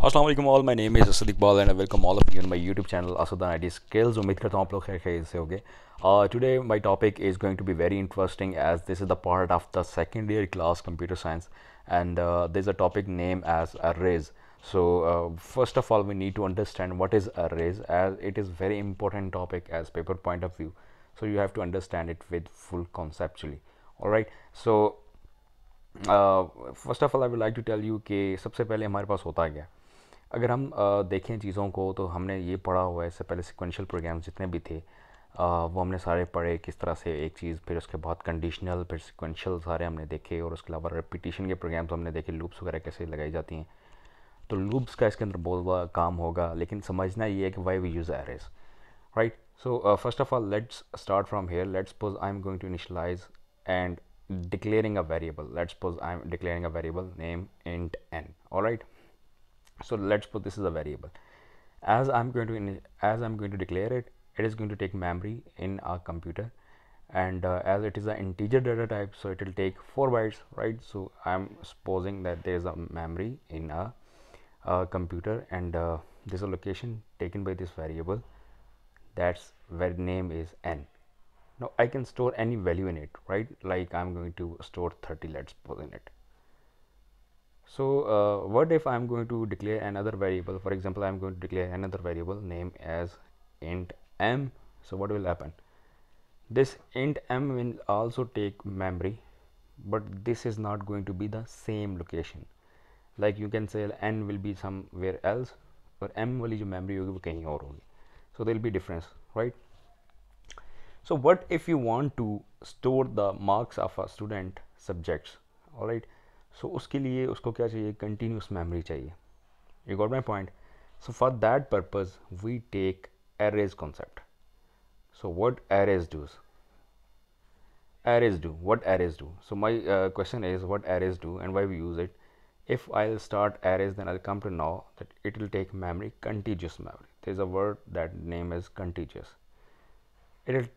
अस्सलाम वालेकुम all, my name is Asad Iqbal and welcome all of you in my YouTube channel Asad I T skills. उम्मीद करता हूँ आप लोग खैर खैरियत से होंगे। Today my topic is going to be very interesting as this is the part of the second year class computer science and there's a topic named as arrays. So first of all we need to understand what is arrays, as it is very important topic as paper point of view, so you have to understand it with full conceptually. All right, so first of all I would like to tell you कि सबसे पहले हमारे पास होता क्या है। अगर हम देखें चीज़ों को तो हमने ये पढ़ा हुआ है इससे पहले सिक्वेंशियल प्रोग्राम्स जितने भी थे, वो हमने सारे पढ़े किस तरह से एक चीज़, फिर उसके बाद कंडीशनल, फिर सिक्वेंशियल सारे हमने देखे, और उसके अलावा रेपिटेशन के प्रोग्राम्स हमने देखे, लूप्स वगैरह कैसे लगाई जाती हैं। तो लूप्स का इसके अंदर बहुत बड़ा काम होगा, लेकिन समझना ये है कि why we use arrays, right? So first of all let's start from here. Let's suppose I'm going to initialize and declaring a variable. Let's suppose I'm declaring a variable name int n. All right, so let's suppose this is a variable. As I'm going to declare it, it is going to take memory in our computer, and as it is an integer data type, so it will take 4 bytes, right? So I'm supposing that there is a memory in a computer, and there's a location taken by this variable, that's where name is n. Now I can store any value in it, right? Like I'm going to store 30, let's put in it. So what if I'm going to declare another variable? For example, I'm going to declare another variable name as int m. So what will happen? This int m will also take memory, but this is not going to be the same location. Like you can say n will be somewhere else, और m वाली जो memory होगी वो कहीं और होगी. So there will be difference, right? So what if you want to store the marks of a student subjects? All right, so उसके लिए उसको क्या चाहिए? Continuous memory चाहिए. You got my point? So for that purpose we take arrays concept. So what arrays do? What arrays do? So my question is what arrays do and why we use it. If I'll start arrays, then I'll come to know that it will take memory, contiguous memory. There's a word that name is contiguous. It will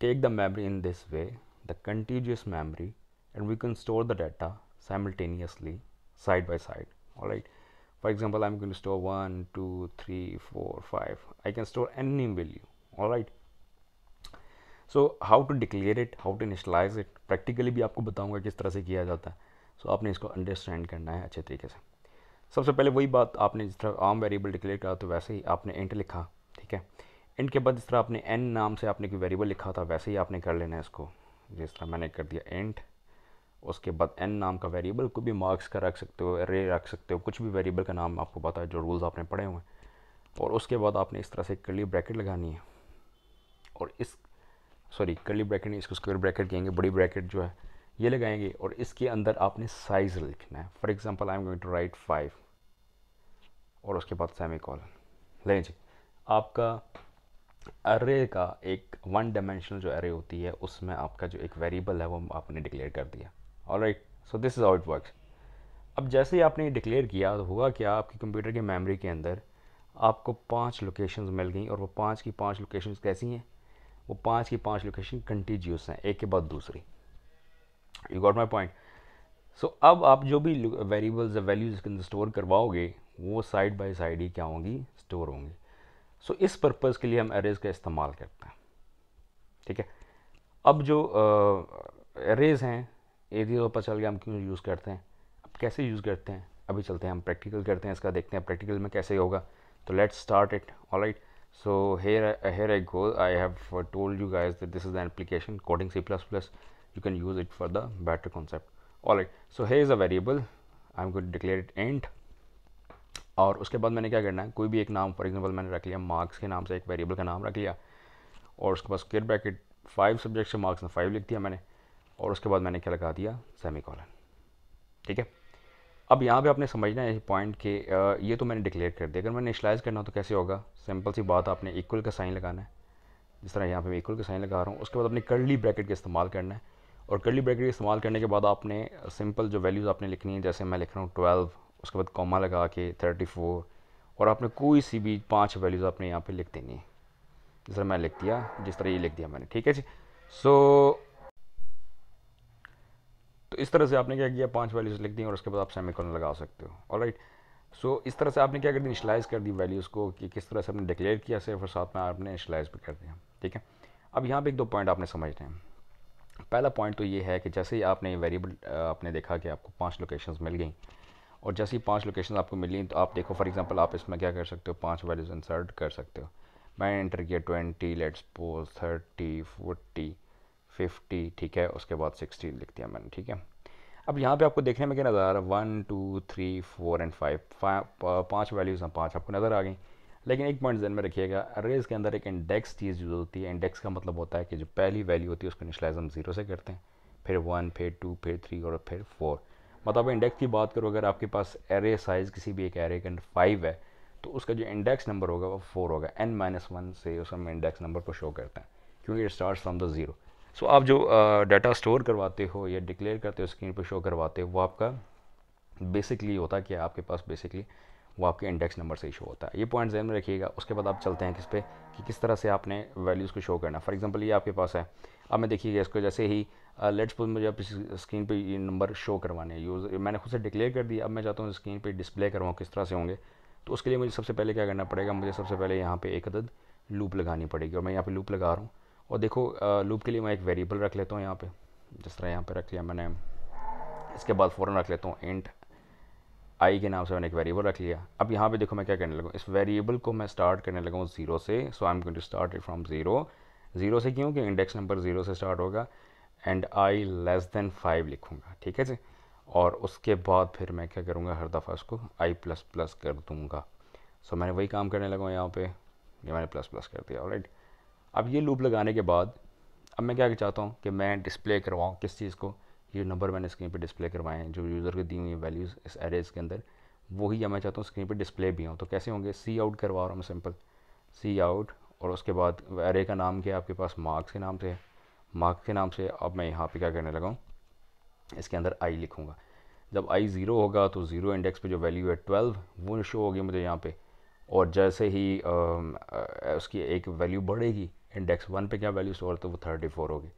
take the memory in this way, the contiguous memory, and we can store the data simultaneously side by side. All right, for example, I'm going to store 1 2 3 4 5. I can store any value. All right, so how to declare it, how to initialize it, practically भी आपको बताऊंगा किस तरह से किया जाता है. So आपने इसको अंडरस्टैंड करना है अच्छे तरीके से. सबसे पहले वही बात, आपने जिस तरह आम वेरिएबल डिक्लेयर करा तो वैसे ही आपने इंट लिखा, ठीक है. इंट के बाद जिस तरह आपने एन नाम से आपने कोई वेरिएबल लिखा था वैसे ही आपने कर लेना है इसको. जिस तरह मैंने कर दिया इंट, उसके बाद एन नाम का वेरिएबल, कोई भी मार्क्स का रख सकते हो, अरे रख सकते हो, कुछ भी वेरिएबल का नाम आपको पता है, जो रूल्स आपने पढ़े हुए हैं. और उसके बाद आपने इस तरह से कर्ली ब्रैकेट लगानी है, और इस कर्ली ब्रैकेट नहीं, इसको स्क्वायर ब्रैकेट कहेंगे, बड़ी ब्रैकेट जो है ये लगाएंगे, और इसके अंदर आपने साइज लिखना है. For example I am going to write 5, और उसके बाद सेमीकोलन. लें जी, आपका अरे का एक वन डायमेंशनल जो अरे होती है उसमें आपका जो एक वेरिएबल है वो आपने डिक्लेयर कर दिया. Alright, so this is how it works. अब जैसे ही आपने डिक्लेयर किया तो होगा क्या, आपकी कंप्यूटर की मेमोरी के अंदर आपको 5 लोकेशंस मिल गई, और वो 5 की 5 लोकेशंस कैसी हैं? वो 5 की 5 लोकेशन कंटिन्यूस हैं, एक के बाद दूसरी. You got my point? So अब आप जो भी वेरिएबल्स वैल्यूज इसके अंदर स्टोर करवाओगे वो साइड बाय साइड ही क्या होंगी? स्टोर होंगी. सो इस पर्पज़ के लिए हम एरेज का इस्तेमाल करते हैं, ठीक है. अब जो एरेज हैं ये तो पता चल गया हम क्यों यूज़ करते हैं. अब कैसे यूज़ करते हैं अभी चलते हैं, हम प्रैक्टिकल करते हैं, इसका देखते हैं प्रैक्टिकल में कैसे होगा. तो let's start it. Alright, so here I go. I have told you guys that this is an application coding C++. You can use it for the better concept. Alright, so here is a variable. I'm going to declare it int. और उसके बाद मैंने क्या करना है, कोई भी एक नाम, फॉर एग्जांपल मैंने रख लिया मार्क्स के नाम से एक वेरिएबल का नाम रख लिया, और उसके बाद स्क्वायर ब्रैकेट 5 सब्जेक्ट से मार्क्स में 5 लिख दिया मैंने, और उसके बाद मैंने क्या लगा दिया? सेमीकोलन. ठीक है. अब यहाँ पे आपने समझना है पॉइंट कि ये तो मैंने डिक्लेयर कर दिया. अगर मैंने इनिशियलाइज़ करना हो तो कैसे होगा? सिंपल सी बात, आपने इक्वल का साइन लगाना है, जिस तरह यहाँ पे मैं इक्वल का साइन लगा रहा हूँ. उसके बाद अपने कर्ली ब्रैकेट का इस्तेमाल करना है, और कर्ली ब्रैकेट का इस्तेमाल करने के बाद आपने सिंपल जो वैल्यूज़ आपने लिखनी है, जैसे मैं लिख रहा हूँ 12, उसके बाद कॉमा लगा के 34, और आपने कोई सी भी 5 वैल्यूज़ आपने यहाँ पे लिख देनी है, जिस तरह मैं लिख दिया, जिस तरह ये लिख दिया मैंने. ठीक है जी. सो तो इस तरह से आपने क्या किया, 5 वैल्यूज़ लिख दी और उसके बाद आप सेमीकोलन लगा सकते हो. ऑलराइट, सो इस तरह से आपने क्या कर दिया, इनिशलाइज़ कर दी वैल्यूज़ को, कि किस तरह से आपने डिक्लेयर किया सिर्फ, और साथ में आपने इनिशलाइज़ भी कर दिया। ठीक है, अब यहाँ पे एक दो पॉइंट आपने समझने हैं। पहला पॉइंट तो ये है कि जैसे ही आपने वेरिएबल, आपने देखा कि आपको 5 लोकेशंस मिल गई, और जैसे ही 5 लोकेशन आपको मिली, तो आप देखो फॉर एग्जांपल आप इसमें क्या कर सकते हो, 5 वैल्यूज़ इंसर्ट कर सकते हो। मैंने एंटर किया 20, लेट्स सपोज 30, 40, 50, ठीक है, उसके बाद 60 लिख दिया मैंने। ठीक है, अब यहाँ पे आपको देखने में क्या नज़र आ रहा है, 1 2 3 4 एंड 5, 5 वैल्यूज़ हैं, 5 आपको नज़र आ गई। लेकिन एक पॉइंट ध्यान में रखिएगा, अरेज के अंदर एक इंडेक्स चीज़ यूज़ होती है। इंडेक्स का मतलब होता है कि जो पहली वैल्यू होती है उसको इनिशियलाइज हम 0 से करते हैं, फिर 1, फिर 2, फिर 3 और फिर 4। मतलब इंडेक्स की बात करो, अगर आपके पास एरे साइज़ किसी भी एक एरे के अंदर 5 है, तो उसका जो इंडेक्स नंबर होगा वो 4 होगा। n-1 से उस हम इंडेक्स नंबर को शो करते हैं, क्योंकि it start from the zero. So आप जो डाटा स्टोर करवाते हो या डिक्लेयर करते हो, स्क्रीन पर शो करवाते हो, वो आपका बेसिकली होता है कि आपके पास बेसिकली वो आपके इंडेक्स नंबर से ही शो होता है। ये पॉइंट ध्यान में रखिएगा। उसके बाद आप चलते हैं किस पे, कि किस तरह से आपने वैल्यूज़ को शो करना। फॉर एग्जांपल ये आपके पास है, अब मैं देखिएगा इसको, जैसे ही लेट्स सपोज मुझे आप स्क्रीन पे ये नंबर शो करवाने हैं, यूज़ मैंने खुद से डिक्लेयर कर दिया। अब मैं चाहता हूँ स्क्रीन पे डिस्प्ले करवाऊँ, किस तरह से होंगे। तो उसके लिए मुझे सबसे पहले क्या करना पड़ेगा, मुझे सबसे पहले यहाँ पे एक अदद लूप लगानी पड़ेगी, और मैं यहाँ पे लूप लगा रहा हूँ। और देखो लूप के लिए मैं एक वेरिएबल रख लेता हूँ यहाँ पे, जिस तरह यहाँ पे रख लिया मैंने। इसके बाद फ़ौरन रख लेता हूँ इंट आई के नाम से मैंने एक वेरिएबल रख लिया। अब यहाँ पे देखो मैं क्या करने लगा, इस वेरिएबल को मैं स्टार्ट करने लगा हूँ 0 से। So I am going to start it from 0। 0 से क्यों, कि इंडेक्स नंबर 0 से स्टार्ट होगा, एंड आई लेस देन 5 लिखूँगा। ठीक है जी, और उसके बाद फिर मैं क्या करूँगा, हर दफ़ा उसको आई प्लस प्लस कर दूँगा। सो मैंने वही काम करने लगा हूँ यहाँ पे, ये मैंने प्लस प्लस कर दिया। ऑलराइट, अब ये लूप लगाने के बाद अब मैं क्या चाहता हूँ कि मैं डिस्प्ले करवाऊँ किस चीज़ को, ये नंबर मैंने स्क्रीन पे डिस्प्ले करवाए हैं, जो यूज़र को दी हुई वैल्यूज़ इस एरेज के अंदर, वही मैं चाहता हूँ स्क्रीन पे डिस्प्ले भी हों। तो कैसे होंगे, सी आउट करवा रहा हूँ मैं, सिंपल सी आउट, और उसके बाद एरे का नाम क्या है आपके पास, मार्क्स के नाम से है। मार्क्स के नाम से अब मैं यहाँ पे क्या करने लगा हूँ, इसके अंदर आई लिखूँगा। जब आई 0 होगा तो 0 इंडेक्स पे जो वैल्यू है 12 वो शो होगी मुझे यहाँ पे। और जैसे ही उसकी एक वैल्यू बढ़ेगी, इंडेक्स 1 पे क्या वैल्यू स्टोर तो वो 34 होगी।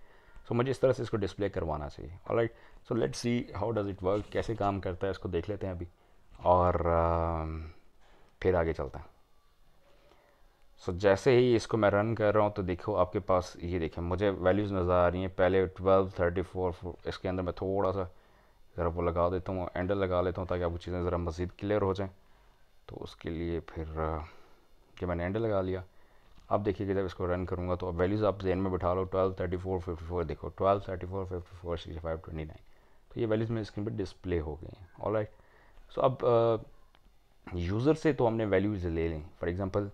सो मुझे इस तरह से इसको डिस्प्ले करवाना चाहिए। Alright, so let's see how does it work, कैसे काम करता है इसको देख लेते हैं अभी, और फिर आगे चलते हैं। सो जैसे ही इसको मैं रन कर रहा हूँ, तो देखो आपके पास ये देखिए मुझे वैल्यूज़ नज़र आ रही हैं। पहले 12, 34, इसके अंदर मैं थोड़ा सा ज़रा वो लगा देता हूँ, एंडल लगा लेता हूँ, ताकि आपको चीज़ें ज़रा मज़ीद क्लियर हो जाएँ। तो उसके लिए फिर कि मैंने एंडल लगा लिया। अब देखिए कि जब इसको रन करूँगा तो अब वैल्यूज़ आप जेन में बिठा लो, 12, 34, 54, देखो 12, 34, 54, 65, 29। तो ये वैल्यूज़ मेरी स्क्रीन पर डिस्प्ले हो गई हैं। ऑलराइट, सो अब यूज़र से तो हमने वैल्यूज़ ले लें। फॉर एग्जांपल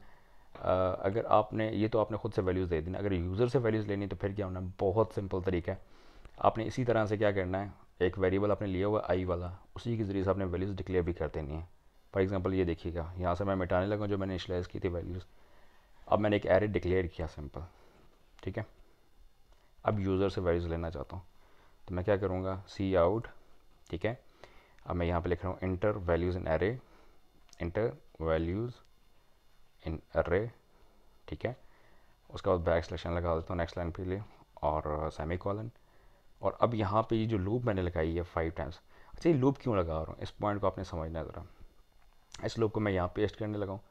अगर आपने ये तो आपने खुद से वैल्यूज़ दे दी ना, अगर यूज़र से वैल्यूज़ लेनी तो फिर क्या होना है, बहुत सिंपल तरीका है। आपने इसी तरह से क्या करना है, एक वेरिएबल आपने लिया हुआ आई वाला, उसी के ज़रिए से आपने वैल्यूज़ डिक्लेयर भी कर देनी है। फॉर एग्जांपल ये देखिएगा, यहाँ से मैं मिटाने लगा जो मैंने इनिशियलाइज़ की थी वैल्यूज़। अब मैंने एक एरे डिक्लेयर किया सिंपल, ठीक है। अब यूज़र से वैल्यूज़ लेना चाहता हूँ, तो मैं क्या करूँगा, सी आउट, ठीक है। अब मैं यहाँ पे लिख रहा हूँ इंटर वैल्यूज़ इन एरे, इंटर वैल्यूज़ इन एरे, ठीक है। उसके बाद बैक स्लैश लगा देता हूँ नेक्स्ट लाइन के लिए, और सेमी कॉलन। और अब यहाँ पे ये जो लूप मैंने लगाई है 5 टाइम्स, अच्छा ये लूप क्यों लगा रहा हूँ, इस पॉइंट को आपने समझना है ज़रा। इस लूप को मैं यहाँ पेस्ट करने लगा हूँ,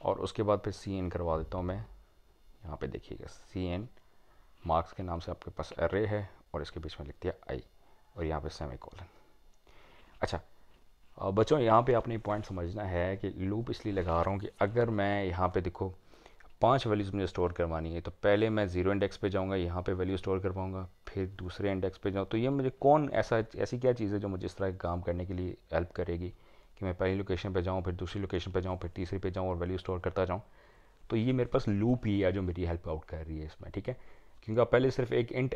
और उसके बाद फिर सी एन करवा देता हूँ मैं। यहाँ पे देखिएगा सी एन मार्क्स के नाम से आपके पास एरे है, और इसके बीच में लिख दिया आई, और यहाँ पे सेमी कॉलन। अच्छा बच्चों, यहाँ पे आपने पॉइंट समझना है कि लूप इसलिए लगा रहा हूँ कि अगर मैं यहाँ पे देखो 5 वैल्यूज़ मुझे स्टोर करवानी है, तो पहले मैं 0 इंडेक्स पे जाऊँगा, यहाँ पे वैल्यू स्टोर कर पाऊँगा, फिर दूसरे इंडेक्स पे जाऊँ। तो ये मुझे कौन ऐसी क्या चीज़ है जो मुझे इस तरह काम करने के लिए हेल्प करेगी कि मैं पहली लोकेशन पे जाऊँ, फिर दूसरी लोकेशन पे जाऊँ, फिर तीसरी पे जाऊँ, और वैल्यू स्टोर करता जाऊँ। तो ये मेरे पास लूप ही है जो मेरी हेल्प आउट कर रही है इसमें, ठीक है। क्योंकि आप पहले सिर्फ एक इंट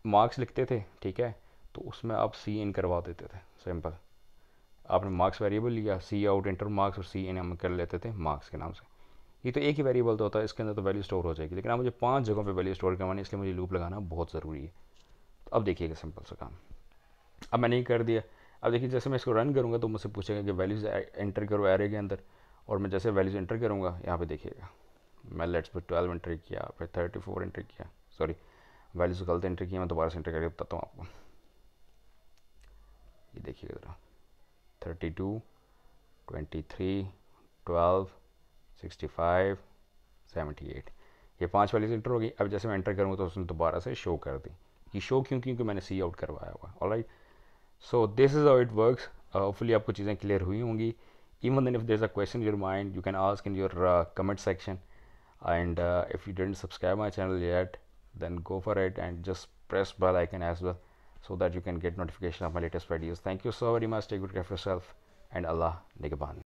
मार्क्स लिखते थे, ठीक है, तो उसमें आप सी इन करवा देते थे, सिंपल। आपने मार्क्स वेरिएबल लिया, सी आउट इंटर मार्क्स, और सी इन हम कर लेते थे मार्क्स के नाम से। ये तो एक ही वेरिएबल तो होता है, इसके अंदर तो वैल्यू स्टोर हो जाएगी, लेकिन अब मुझे 5 जगहों पे वैल्यू स्टोर करवानी है, इसलिए मुझे लूप लगाना बहुत ज़रूरी है। तो अब देखिएगा सिंपल सा काम, अब मैंने ये कर दिया। अब देखिए जैसे मैं इसको रन करूँगा तो मुझसे पूछेगा कि वैल्यूज़ एंटर करो एरे के अंदर, और मैं जैसे वैल्यूज़ एंटर करूँगा यहाँ पे देखिएगा, मैं लेट्स पे 12 एंटर किया, फिर 34 एंटर किया, सॉरी वैल्यूज़ गलत एंटर किया, मैं दोबारा से एंटर करके बताता हूँ आपको। ये देखिएगा ज़रा 32, 23, 12, 65, 78। ये 5 वाली से इंटर होगी। अब जैसे मैं एंटर करूँगा तो उसने दोबारा से शो कर दी। ये शो क्योंकि मैंने सी आउट करवाया हुआ। Alright, so this is how it works. Hopefully आपको चीज़ें क्लियर हुई होंगी। Even then, if there's a question in your mind, you can ask in your comment section. And if you didn't subscribe my channel yet, then go for it and just press bell icon as well, so that you can get notification of my latest videos. Thank you so very much. Take good care of yourself, and Allah Nigaban.